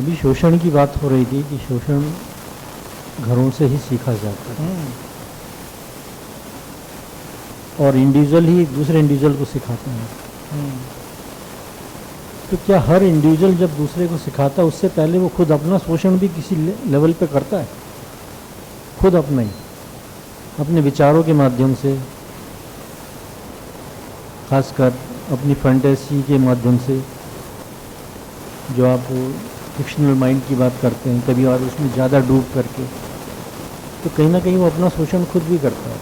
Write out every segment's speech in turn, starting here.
अभी शोषण की बात हो रही थी कि शोषण घरों से ही सीखा जाता है और इंडिविजुअल ही दूसरे इंडिविजुअल को सिखाते हैं। तो क्या हर इंडिविजुअल जब दूसरे को सिखाता है उससे पहले वो खुद अपना शोषण भी किसी लेवल पे करता है? खुद अपना ही, अपने विचारों के माध्यम से, खासकर अपनी फैंटेसी के माध्यम से, जो आप फिक्शनल माइंड की बात करते हैं कभी और उसमें ज़्यादा डूब करके, तो कहीं ना कहीं वो अपना शोषण खुद भी करता है।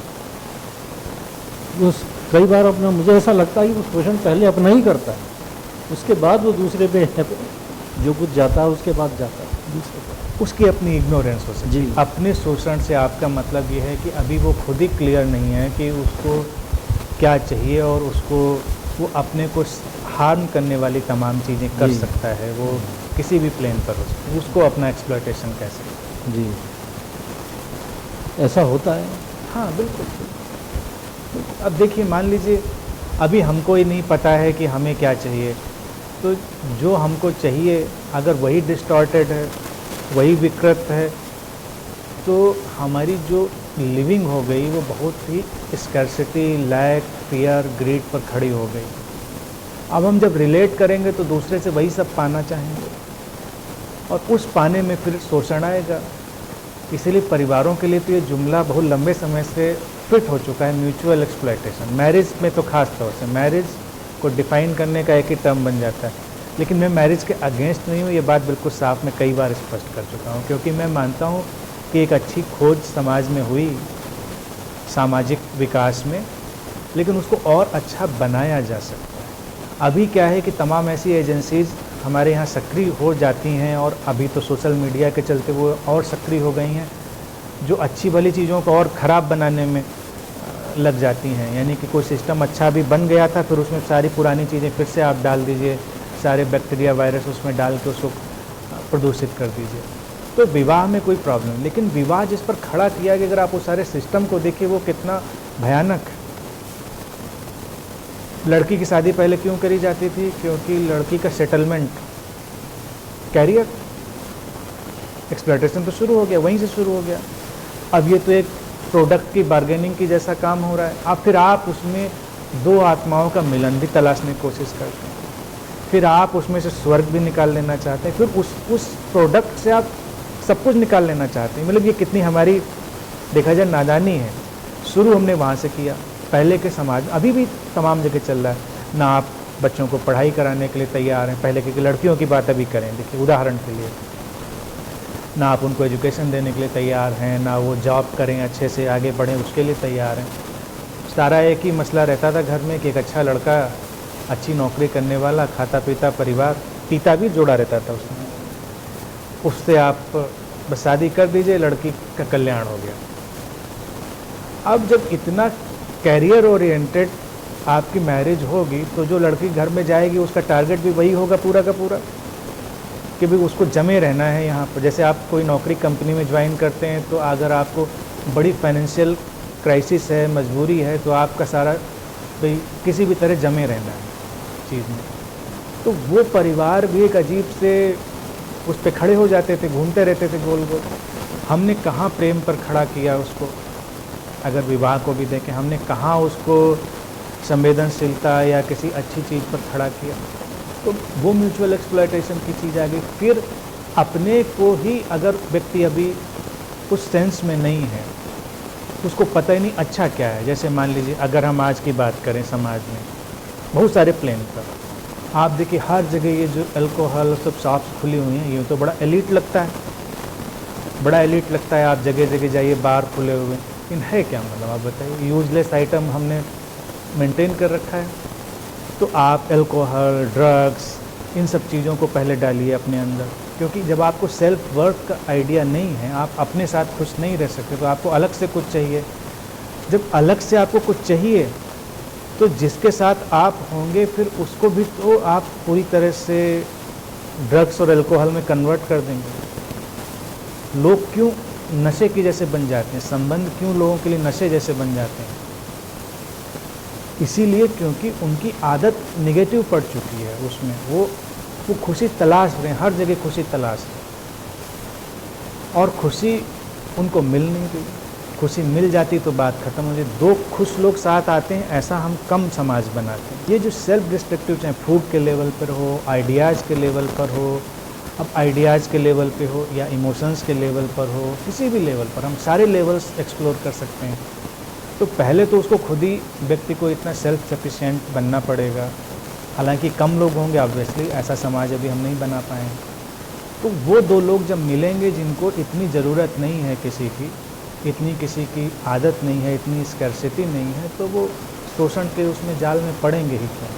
वो कई बार अपना, मुझे ऐसा लगता है कि वो शोषण पहले अपना ही करता है, उसके बाद वो दूसरे पे जो कुछ जाता है उसके बाद जाता है दूसरे पे। उसकी अपनी इग्नोरेंस हो सकती है। अपने शोषण से आपका मतलब ये है कि अभी वो खुद ही क्लियर नहीं है कि उसको क्या चाहिए और उसको वो अपने को हार्म करने वाली तमाम चीज़ें कर सकता है। वो किसी भी प्लेन पर हो सकता है, उसको अपना एक्सप्लॉयटेशन कैसे। जी, ऐसा होता है। हाँ बिल्कुल। अब देखिए, मान लीजिए अभी हमको ही नहीं पता है कि हमें क्या चाहिए, तो जो हमको चाहिए अगर वही डिस्टॉर्टेड है, वही विकृत है, तो हमारी जो लिविंग हो गई वो बहुत ही स्कैर्सिटी, लैक, फियर, ग्रीड पर खड़ी हो गई। अब हम जब रिलेट करेंगे तो दूसरे से वही सब पाना चाहेंगे और उस पाने में फिर शोषण आएगा। इसीलिए परिवारों के लिए तो ये जुमला बहुत लंबे समय से फिट हो चुका है, म्यूचुअल एक्सप्लॉयटेशन। मैरिज में तो खास तौर से मैरिज को डिफाइन करने का एक ही टर्म बन जाता है। लेकिन मैं मैरिज के अगेंस्ट नहीं हूँ, ये बात बिल्कुल साफ मैं कई बार स्पष्ट कर चुका हूँ, क्योंकि मैं मानता हूँ कि एक अच्छी खोज समाज में हुई, सामाजिक विकास में, लेकिन उसको और अच्छा बनाया जा सकता है। अभी क्या है कि तमाम ऐसी एजेंसीज़ हमारे यहाँ सक्रिय हो जाती हैं और अभी तो सोशल मीडिया के चलते वो और सक्रिय हो गई हैं, जो अच्छी भली चीज़ों को और ख़राब बनाने में लग जाती हैं। यानी कि कोई सिस्टम अच्छा भी बन गया था, फिर उसमें सारी पुरानी चीज़ें फिर से आप डाल दीजिए, सारे बैक्टीरिया वायरस उसमें डाल के उसको प्रदूषित कर दीजिए। तो विवाह में कोई प्रॉब्लम नहीं, लेकिन विवाह जिस पर खड़ा किया कि अगर आप उस सारे सिस्टम को देखिए वो कितना भयानक है। लड़की की शादी पहले क्यों करी जाती थी? क्योंकि लड़की का सेटलमेंट, कैरियर, एक्सप्लॉयटेशन तो शुरू हो गया, वहीं से शुरू हो गया। अब ये तो एक प्रोडक्ट की बार्गेनिंग की जैसा काम हो रहा है। अब फिर आप उसमें दो आत्माओं का मिलन भी तलाशने की कोशिश करते हैं, फिर आप उसमें से स्वर्ग भी निकाल लेना चाहते हैं, फिर उस प्रोडक्ट से आप सब कुछ निकाल लेना चाहते हैं। मतलब ये कितनी हमारी, देखा जाए, नादानी है। शुरू हमने वहाँ से किया। पहले के समाज, अभी भी तमाम जगह चल रहा है ना, आप बच्चों को पढ़ाई कराने के लिए तैयार हैं। पहले की लड़कियों की बात अभी करें, देखिए उदाहरण के लिए, ना आप उनको एजुकेशन देने के लिए तैयार हैं, ना वो जॉब करें, अच्छे से आगे बढ़ें, उसके लिए तैयार हैं। सारा एक ही मसला रहता था घर में कि एक अच्छा लड़का, अच्छी नौकरी करने वाला, खाता पीता परिवार, पीता भी जोड़ा रहता था उसमें, उससे आप बस शादी कर दीजिए, लड़की का कल्याण हो गया। अब जब इतना कैरियर ओरिएंटेड आपकी मैरिज होगी, तो जो लड़की घर में जाएगी उसका टारगेट भी वही होगा पूरा का पूरा, कि भी उसको जमे रहना है यहाँ पर। जैसे आप कोई नौकरी कंपनी में ज्वाइन करते हैं, तो अगर आपको बड़ी फाइनेंशियल क्राइसिस है, मजबूरी है, तो आपका सारा भाई किसी भी तरह जमे रहना है चीज़ में। तो वो परिवार भी एक अजीब से उस पर खड़े हो जाते थे, घूमते रहते थे गोल गोल। हमने कहाँ प्रेम पर खड़ा किया उसको? अगर विवाह को भी देखें, हमने कहाँ उसको संवेदनशीलता या किसी अच्छी चीज़ पर खड़ा किया? तो वो म्यूचुअल एक्सप्लॉयटेशन की चीज़ आ गई। फिर अपने को ही अगर व्यक्ति अभी उस सेंस में नहीं है, उसको पता ही नहीं अच्छा क्या है। जैसे मान लीजिए अगर हम आज की बात करें, समाज में बहुत सारे प्लेन पर आप देखिए हर जगह ये जो अल्कोहल सब शॉप्स खुली हुई हैं, ये तो बड़ा एलीट लगता है, बड़ा एलीट लगता है। आप जगह जगह जाइए, बार खुले हुए, लेकिन है क्या? मतलब आप बताइए, यूजलेस आइटम हमने मेंटेन कर रखा है। तो आप अल्कोहल, ड्रग्स, इन सब चीज़ों को पहले डालिए अपने अंदर, क्योंकि जब आपको सेल्फ वर्थ का आइडिया नहीं है, आप अपने साथ खुश नहीं रह सकते, तो आपको अलग से कुछ चाहिए। जब अलग से आपको कुछ चाहिए, तो जिसके साथ आप होंगे फिर उसको भी तो आप पूरी तरह से ड्रग्स और अल्कोहल में कन्वर्ट कर देंगे। लोग क्यों नशे की जैसे बन जाते हैं? संबंध क्यों लोगों के लिए नशे जैसे बन जाते हैं? इसीलिए क्योंकि उनकी आदत नेगेटिव पड़ चुकी है उसमें। वो वो खुशी तलाश रहे हैं, हर जगह खुशी तलाश रहे हैं और खुशी उनको मिल नहीं रही। खुशी मिल जाती तो बात खत्म हो जाती। दो खुश लोग साथ आते हैं, ऐसा हम कम समाज बनाते हैं। ये जो सेल्फ डिस्ट्रक्टिव, चाहे फूड के लेवल पर हो, आइडियाज़ के लेवल पर हो, अब आइडियाज़ के लेवल पे हो या इमोशंस के लेवल पर हो, किसी भी लेवल पर, हम सारे लेवल्स एक्सप्लोर कर सकते हैं। तो पहले तो उसको खुद ही व्यक्ति को इतना सेल्फ सफिशिएंट बनना पड़ेगा। हालांकि कम लोग होंगे, ऑब्वियसली ऐसा समाज अभी हम नहीं बना पाए। तो वो दो लोग जब मिलेंगे जिनको इतनी ज़रूरत नहीं है किसी की, इतनी किसी की आदत नहीं है, इतनी स्कैर्सिटी नहीं है, तो वो शोषण के उसमें जाल में पड़ेंगे ही क्यों।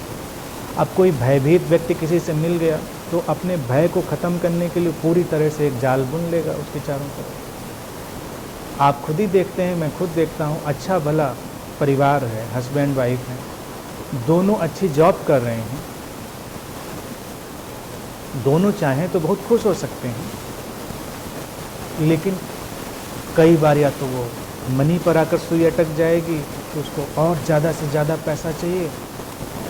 अब कोई भयभीत व्यक्ति किसी से मिल गया तो अपने भय को ख़त्म करने के लिए पूरी तरह से एक जाल बुन लेगा उसके चारों तरफ। आप खुद ही देखते हैं, मैं खुद देखता हूँ, अच्छा भला परिवार है, हस्बैंड वाइफ हैं, दोनों अच्छी जॉब कर रहे हैं, दोनों चाहें तो बहुत खुश हो सकते हैं, लेकिन कई बार या तो वो मनी पर आकर सुई अटक जाएगी तो उसको और ज़्यादा से ज़्यादा पैसा चाहिए,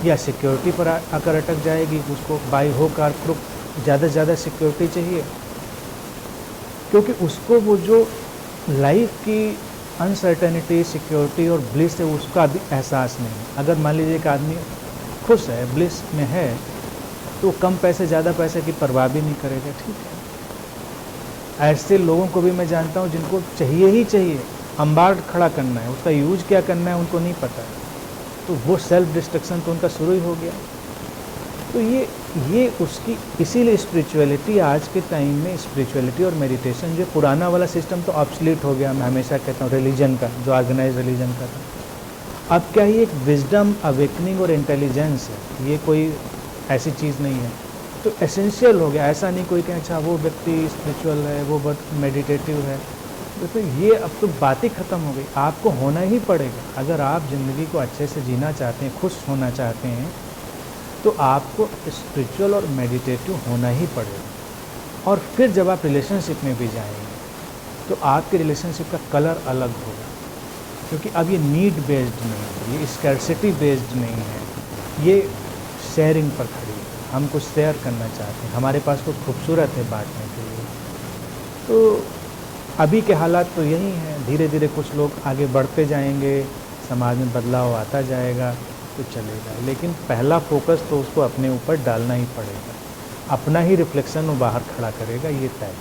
या सिक्योरिटी पर आकर अटक जाएगी, उसको बाई होक और क्रुक ज़्यादा से ज़्यादा सिक्योरिटी चाहिए, क्योंकि उसको वो जो लाइफ की अनसर्टेनिटी, सिक्योरिटी और ब्लिस है उसका भी एहसास नहीं है। अगर मान लीजिए एक आदमी खुश है, ब्लिस में है, तो कम पैसे ज़्यादा पैसे की परवाह भी नहीं करेगा। ठीक है, ऐसे लोगों को भी मैं जानता हूँ जिनको चाहिए ही चाहिए, अंबार खड़ा करना है, उसका यूज क्या करना है उनको नहीं पता है, तो वो सेल्फ डिस्ट्रक्शन तो उनका शुरू ही हो गया। तो ये उसकी, इसीलिए स्पिरिचुअलिटी आज के टाइम में, स्पिरिचुअलिटी और मेडिटेशन, जो पुराना वाला सिस्टम तो ऑब्सलीट हो गया, मैं हमेशा कहता हूँ, रिलीजन का, जो ऑर्गेनाइज रिलीजन का था। अब क्या ही एक विजडम, अवेकनिंग और इंटेलिजेंस है, ये कोई ऐसी चीज़ नहीं है, तो एसेंशियल हो गया। ऐसा नहीं कोई कहे अच्छा वो व्यक्ति स्पिरिचुअल है, वो बहुत मेडिटेटिव है, तो ये अब तो बात ही ख़त्म हो गई। आपको होना ही पड़ेगा, अगर आप ज़िंदगी को अच्छे से जीना चाहते हैं, खुश होना चाहते हैं, तो आपको स्पिरिचुअल और मेडिटेटिव होना ही पड़ेगा। और फिर जब आप रिलेशनशिप में भी जाएंगे तो आपके रिलेशनशिप का कलर अलग होगा, क्योंकि अब ये नीड बेस्ड नहीं है, ये स्कैर्सिटी बेस्ड नहीं है, ये शेयरिंग पर खड़ी है। हम कुछ शेयर करना चाहते हैं, हमारे पास कुछ खूबसूरत है बांटने के लिए। तो अभी के हालात तो यही हैं, धीरे धीरे कुछ लोग आगे बढ़ते जाएंगे, समाज में बदलाव आता जाएगा तो चलेगा, लेकिन पहला फोकस तो उसको अपने ऊपर डालना ही पड़ेगा। अपना ही रिफ्लेक्शन वो बाहर खड़ा करेगा, ये तय है।